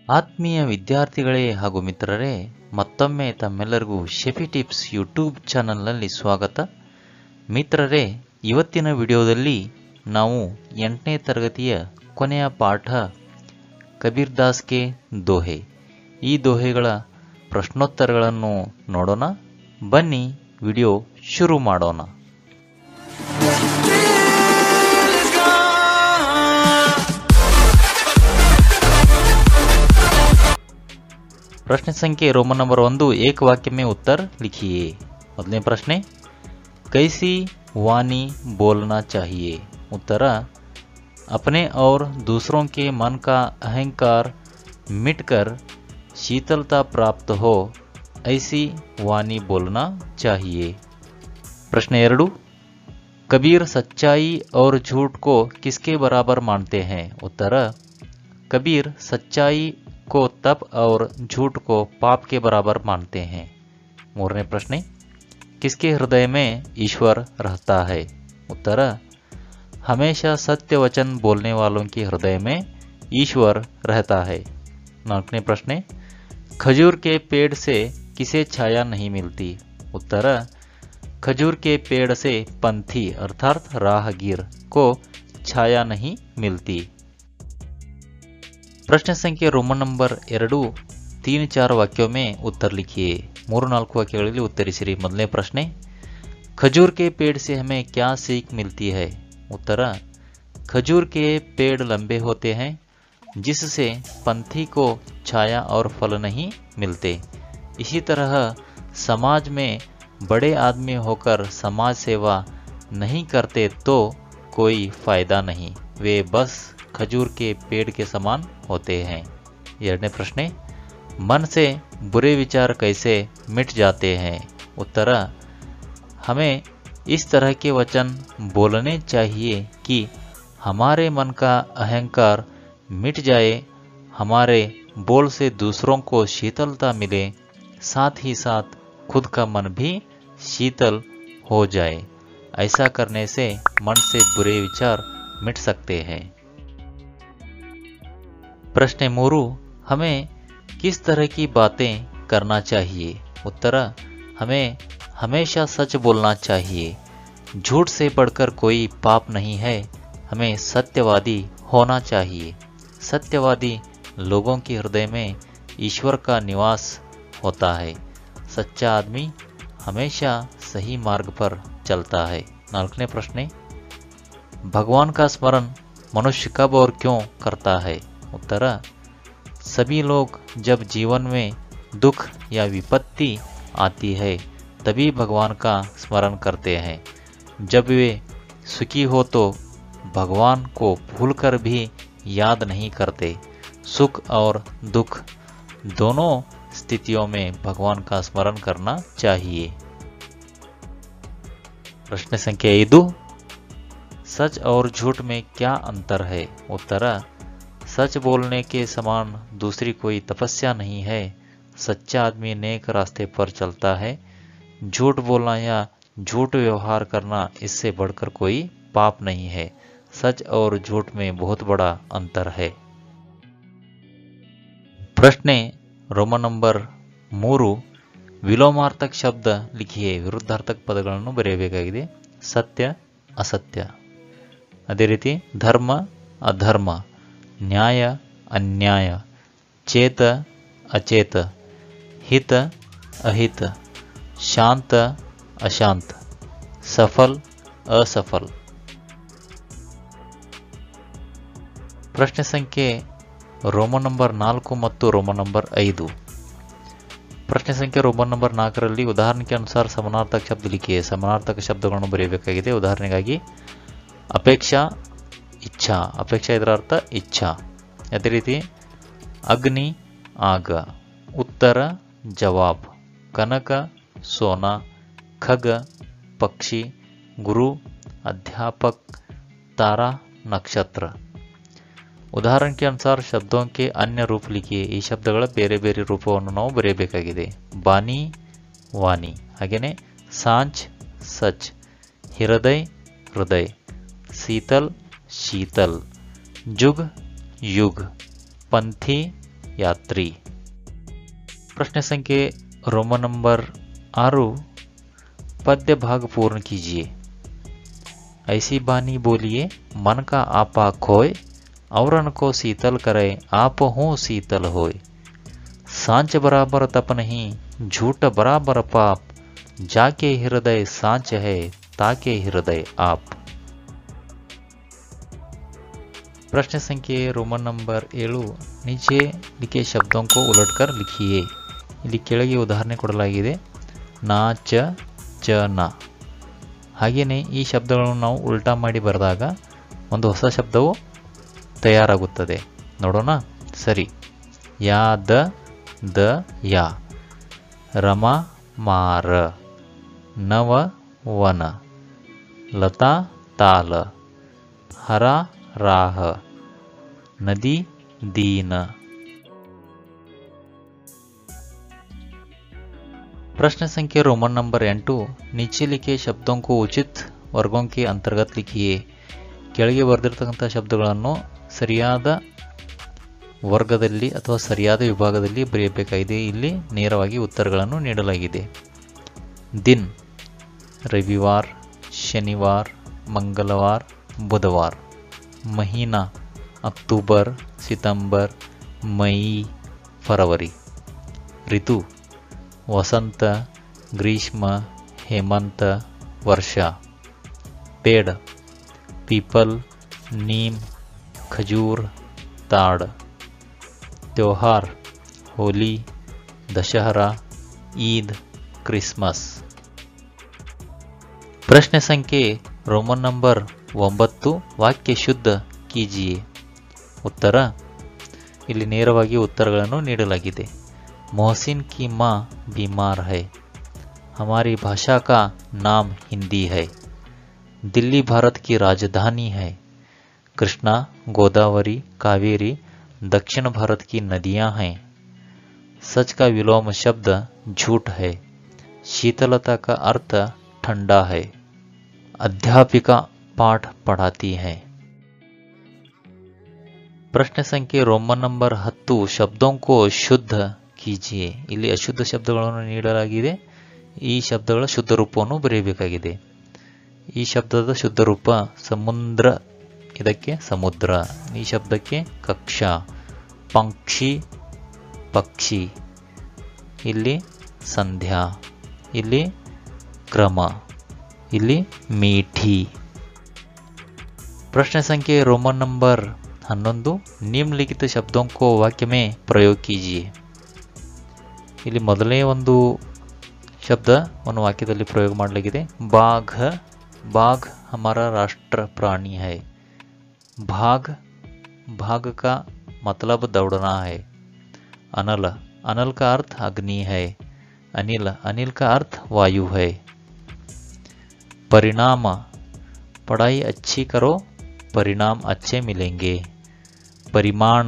ಆತ್ಮೀಯ ವಿದ್ಯಾರ್ಥಿಗಳೇ ಹಾಗೂ ಮಿತ್ರರೇ, ಮತ್ತೊಮ್ಮೆ ತಮ್ಮೆಲ್ಲರಿಗೂ ಶೆಫಿ ಟಿಪ್ಸ್ ಯೂಟ್ಯೂಬ್ ಚಾನಲ್ನಲ್ಲಿ ಸ್ವಾಗತ. ಮಿತ್ರರೇ, ಇವತ್ತಿನ ವಿಡಿಯೋದಲ್ಲಿ ನಾವು 8ನೇ ತರಗತಿಯ ಕೊನೆಯ ಪಾಠ ಕಬೀರ್ ದಾಸ್ ಕೆ ದೋಹೆ, ಈ ದೋಹೆಗಳ ಪ್ರಶ್ನೋತ್ತರಗಳನ್ನು ನೋಡೋಣ. ಬನ್ನಿ ವಿಡಿಯೋ ಶುರು ಮಾಡೋಣ. प्रश्न संख्या रोमन नंबर 1, एक वाक्य में उत्तर लिखिए. ಮೊದಲನೇ ಪ್ರಶ್ನೆ, कैसी वाणी बोलना चाहिए. उत्तर, अपने और दूसरों के मन का अहंकार मिटकर शीतलता प्राप्त हो, ऐसी वाणी बोलना चाहिए. प्रश्न 2, कबीर सच्चाई और झूठ को किसके बराबर मानते हैं. उत्तर, कबीर सच्चाई को तप और झूठ को पाप के बराबर मानते हैं. मूरने प्रश्न, किसके हृदय में ईश्वर रहता है. उत्तर, हमेशा सत्य वचन बोलने वालों के हृदय में ईश्वर रहता है. नाल्कने प्रश्न, खजूर के पेड़ से किसे छाया नहीं मिलती. उत्तर, खजूर के पेड़ से पंथी अर्थात राहगीर को छाया नहीं मिलती. प्रश्न संख्या रोमन नंबर 2, 3-4 वाक्यों में उत्तर लिखिए. 3-4 वाक्यಗಳಲ್ಲಿ ಉತ್ತರಿಸಿರಿ. ಮೊದಲನೇ ಪ್ರಶ್ನೆ, खजूर के पेड़ से हमें क्या सीख मिलती है. उत्तर, खजूर के पेड़ लंबे होते हैं जिससे पंथी को छाया और फल नहीं मिलते. इसी तरह समाज में बड़े आदमी होकर समाज सेवा नहीं करते तो कोई फायदा नहीं, वे बस खजूर के पेड़ के समान होते हैं. ಎರಡನೇ ಪ್ರಶ್ನೆ, मन से बुरे विचार कैसे मिट जाते हैं. उत्तर, हमें इस तरह के वचन बोलने चाहिए कि हमारे मन का अहंकार मिट जाए, हमारे बोल से दूसरों को शीतलता मिले, साथ ही साथ खुद का मन भी शीतल हो जाए. ऐसा करने से मन से बुरे विचार मिट सकते हैं. प्रश्न 3, हमें किस तरह की बातें करना चाहिए. उत्तर, हमें हमेशा सच बोलना चाहिए. झूठ से बढ़कर कोई पाप नहीं है, हमें सत्यवादी होना चाहिए. सत्यवादी लोगों के हृदय में ईश्वर का निवास होता है. सच्चा आदमी हमेशा सही मार्ग पर चलता है. 4 प्रश्न, भगवान का स्मरण मनुष्य कब और क्यों करता है. उत्तर, सभी लोग जब जीवन में दुख या विपत्ति आती है तभी भगवान का स्मरण करते हैं. जब वे सुखी हो तो भगवान को भूलकर भी याद नहीं करते. सुख और दुख दोनों स्थितियों में भगवान का स्मरण करना चाहिए. प्रश्न संख्या 5, सच और झूठ में क्या अंतर है. उत्तर, सच बोलने के समान दूसरी कोई तपस्या नहीं है. सच्चा आदमी नेक रास्ते पर चलता है. झूठ बोलना या झूठ व्यवहार करना इससे बढ़कर कोई पाप नहीं है. सच और झूठ में बहुत बड़ा अंतर है. प्रश्न रोमन नंबर 3, ವಿಲೋಮಾರ್ಥಕ ಶಬ್ದ ಲಿಖಿಯೇ. ವಿರುದ್ಧಾರ್ಥಕ ಪದಗಳನ್ನು ಬರೆಯಬೇಕಾಗಿದೆ. ಸತ್ಯ ಅಸತ್ಯ, ಅದೇ ರೀತಿ ಧರ್ಮ ಅಧರ್ಮ, न्याय अन्याय, चेत अचेत, हित अहित, शांत अशांत, सफल असफल. प्रश्न संख्ये रोमन नंबर 4 ಮತ್ತು रोमन नंबर 5. ಪ್ರಶ್ನೆ ಸಂಖ್ಯೆ ರೋಮನ್ ನಂಬರ್ 4ರಲ್ಲಿ ಉದಾಹರಣೆಗೆ ಅನುಸಾರ ಸಮಾನಾರ್ಥಕ ಶಬ್ದ ಲಿಖಿಯೇ. ಸಮಾನಾರ್ಥಕ ಶಬ್ದಗಳನ್ನು ಬರೆಯಬೇಕಾಗಿದೆ. ಉದಾಹರಣೆಗಾಗಿ ಅಪೇಕ್ಷಾ इच्छा, अपेक्षा ಇದರ ಅರ್ಥ ಇಚ್ಛಾ. ಅದೇ ರೀತಿ ಅಗ್ನಿ ಆಗ, ಉತ್ತರ ಜವಾಬ್, ಕನಕ सोना, खग पक्षी, गुरु अध्यापक, तारा नक्षत्र. उदाहरण के अनुसार शब्दों के अन्य रूप लिखिए. ಈ ಶಬ್ದಗಳ ಬೇರೆ ಬೇರೆ ರೂಪವನ್ನು ನಾವು ಬರೆಯಬೇಕಾಗಿದೆ. ಬಾನಿ ವಾನಿ, ಹಾಗೇನೆ सांच सच, हृदय हृदय, शीतल शीतल, जुग युग, पंथी यात्री। प्रश्न संख्या रोमन नंबर 6, पद्य भाग पूर्ण कीजिए। ऐसी बानी बोलिए मन का आपा खोए, औरन को शीतल करे आप हो शीतल होए। सांच बराबर तप नहीं झूठ बराबर पाप, जाके हृदय सांच है ताके हृदय आप। प्रश्न संख्या रोमन नंबर 7, नीचे लिखे शब्दों को उलटकर लिखिए। ಇಲ್ಲಿ ಕೆಳಗೆ ಉದಾಹರಣೆ ಕೊಡಲಾಗಿದೆ, ನಾ ಚ ನ। ಹಾಗೆಯೇ ಈ ಶಬ್ದಗಳನ್ನು ನಾವು ಉಲ್ಟಾ ಮಾಡಿ ಬರೆದಾಗ ಒಂದು ಹೊಸ ಶಬ್ದವು ತಯಾರಾಗುತ್ತದೆ, ನೋಡೋಣ ಸರಿ। ಯಾದ ದ ಯಾ, ರಮ ಮಾರ, ನವ ವನ, ಲತಾ ತಾಲ, ಹರ राह, नदी दीन। प्रश्न संख्या रोमन नंबर 8, नीचे लिखे शब्दों को उचित वर्गों के अंतर्गत लिखिए। ಕೆಳಗೆ ಬರೆದಿರತಕ್ಕಂಥ ಶಬ್ದಗಳನ್ನು ಸರಿಯಾದ ವರ್ಗದಲ್ಲಿ ಅಥವಾ ಸರಿಯಾದ ವಿಭಾಗದಲ್ಲಿ ಬರೆಯಬೇಕಾಗಿದೆ। ಇಲ್ಲಿ ನೇರವಾಗಿ ಉತ್ತರಗಳನ್ನು ನೀಡಲಾಗಿದೆ। दिन रविवार, शनिवार, मंगलवार, बुधवार। महीना अक्टूबर, सितंबर, मई, फरवरी। ऋतु वसंत, ग्रीष्म, हेमंत, वर्षा। पेड़ पीपल, नीम, खजूर, ताड़। त्योहार होली, दशहरा, ईद, क्रिसमस। प्रश्न संख्या रोमन नंबर 9, ವಾಕ್ಯ ಶುದ್ಧ ಕೀಜಿಯೆ। ಉತ್ತರ ಇಲ್ಲಿ ನೇರವಾಗಿ ಉತ್ತರಗಳನ್ನು ನೀಡಲಾಗಿದೆ। मोहसिन की माँ बीमार है, हमारी भाषा का नाम हिंदी है, दिल्ली भारत की राजधानी है, कृष्णा, गोदावरी, कावेरी दक्षिण भारत की नदियां हैं, सच का विलोम शब्द झूठ है, शीतलता का अर्थ ठंडा है, अध्यापिका पाठ पढ़ाती है। प्रश्न संख्या रोमन नंबर 10, शब्दों को शुद्ध कीजिए। ಇಲ್ಲಿ ಅಶುದ್ಧ ಶಬ್ದಗಳನ್ನು ನೀಡಲಾಗಿದೆ, ಈ ಶಬ್ದಗಳ ಶುದ್ಧ ರೂಪವನ್ನು ಬರೆಯಬೇಕಾಗಿದೆ। ಈ ಶಬ್ದದ ಶುದ್ಧ ರೂಪ ಸಮುದ್ರ, ಇದಕ್ಕೆ ಸಮುದ್ರ। ಈ ಶಬ್ದಕ್ಕೆ ಕಕ್ಷಾ, ಪಂಕ್ಷಿ ಪಕ್ಷಿ, ಇಲ್ಲಿ ಸಂಧ್ಯಾ, ಇಲ್ಲಿ ಕ್ರಮ, ಇಲ್ಲಿ ಮೀಠಿ। प्रश्न संख्या रोमन नंबर 11, निम्नलिखित शब्दों को वाक्य में प्रयोग कीजिए। ಇಲ್ಲಿ ಮೊದಲನೇ ಒಂದು ಶಬ್ದವನ್ನು ವಾಕ್ಯದಲ್ಲಿ ಪ್ರಯೋಗ ಮಾಡಲಾಗಿದೆ। बाघ, बाघ हमारा राष्ट्र प्राणी है, भाग, भाग का मतलब दौड़ना है, अनल, अनल का अर्थ अग्नि है, अनिल, अनिल का अर्थ वायु है, परिणाम, पढ़ाई अच्छी करो परिणाम अच्छे मिलेंगे, परिमाण,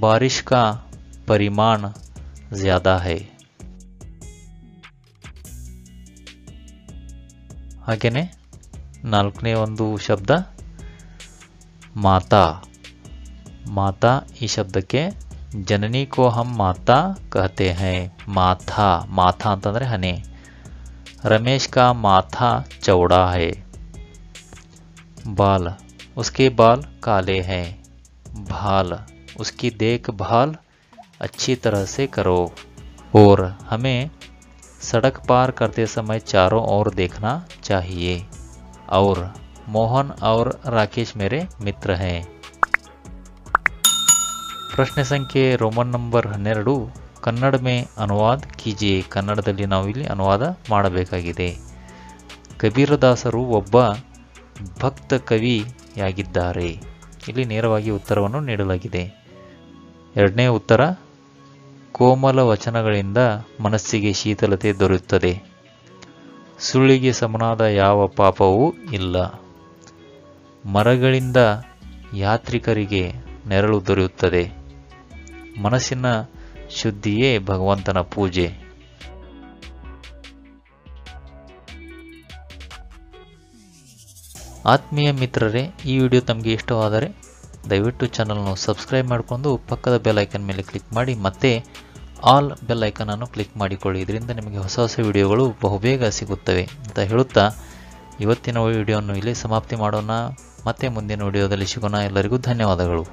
बारिश का परिमाण ज्यादा है। ಹಾಗೆಯೇ ನಾಲ್ಕನೇ ಒಂದು ಶಬ್ದ ಮಾತಾ, ಮಾತಾ ಈ ಶಬ್ದಕ್ಕೆ ಜನನಿ ಕೋ ಹಮ್ ಮಾತಾ ಕಹತೆ ಹೈ, ಮಾಥಾ, ಮಾಥಾ ಅಂತಂದ್ರೆ ಹನೆ। ರಮೇಶ್ ಕಾ ಮಾಥಾ ಚೌಡಾ ಹೈ, बाल, उसके बाल काले हैं, भाल, उसकी देखभाल अच्छी तरह से करो, और हमें सड़क पार करते समय चारों ओर देखना चाहिए, और मोहन और राकेश मेरे मित्र हैं। प्रश्न संख्या रोमन नंबर 12, कन्नड़ में अनुवाद कीजिए। ಕನ್ನಡದಲ್ಲಿ ನಾವು ಇಲ್ಲಿ ಅನುವಾದ ಮಾಡಬೇಕಾಗಿದೆ। ಕಬೀರದಾಸರು ಒಬ್ಬ ಭಕ್ತ ಕವಿಯಾಗಿದ್ದಾರೆ। ಇಲ್ಲಿ ನೇರವಾಗಿ ಉತ್ತರವನ್ನು ನೀಡಲಾಗಿದೆ। ಎರಡನೇ ಉತ್ತರ, ಕೋಮಲ ವಚನಗಳಿಂದ ಮನಸ್ಸಿಗೆ ಶೀತಲತೆ ದೊರೆಯುತ್ತದೆ, ಸುಳ್ಳಿಗೆ ಸಮನಾದ ಯಾವ ಪಾಪವೂ ಇಲ್ಲ, ಮರಗಳಿಂದ ಯಾತ್ರಿಕರಿಗೆ ನೆರಳು ದೊರೆಯುತ್ತದೆ, ಮನಸ್ಸಿನ ಶುದ್ಧಿಯೇ ಭಗವಂತನ ಪೂಜೆ। ಆತ್ಮೀಯ ಮಿತ್ರರೇ, ಈ ವಿಡಿಯೋ ತಮಗೆ ಇಷ್ಟವಾದರೆ ದಯವಿಟ್ಟು ಚಾನಲ್ನ ಸಬ್ಸ್ಕ್ರೈಬ್ ಮಾಡಿಕೊಂಡು ಪಕ್ಕದ ಬೆಲ್ ಐಕನ್ ಮೇಲೆ ಕ್ಲಿಕ್ ಮಾಡಿ ಮತ್ತೆ ಆಲ್ ಬೆಲ್ ಐಕನನ್ನು ಕ್ಲಿಕ್ ಮಾಡಿಕೊಳ್ಳಿ. ಇದರಿಂದ ನಿಮಗೆ ಹೊಸ ಹೊಸ ವಿಡಿಯೋಗಳು ಬಹುಬೇಗ ಸಿಗುತ್ತವೆ ಅಂತ ಹೇಳುತ್ತಾ ಇವತ್ತಿನ ವಿಡಿಯೋವನ್ನು ಇಲ್ಲಿ ಸಮಾಪ್ತಿ ಮಾಡೋಣ. ಮತ್ತೆ ಮುಂದಿನ ವಿಡಿಯೋದಲ್ಲಿ ಸಿಗೋಣ. ಎಲ್ಲರಿಗೂ ಧನ್ಯವಾದಗಳು.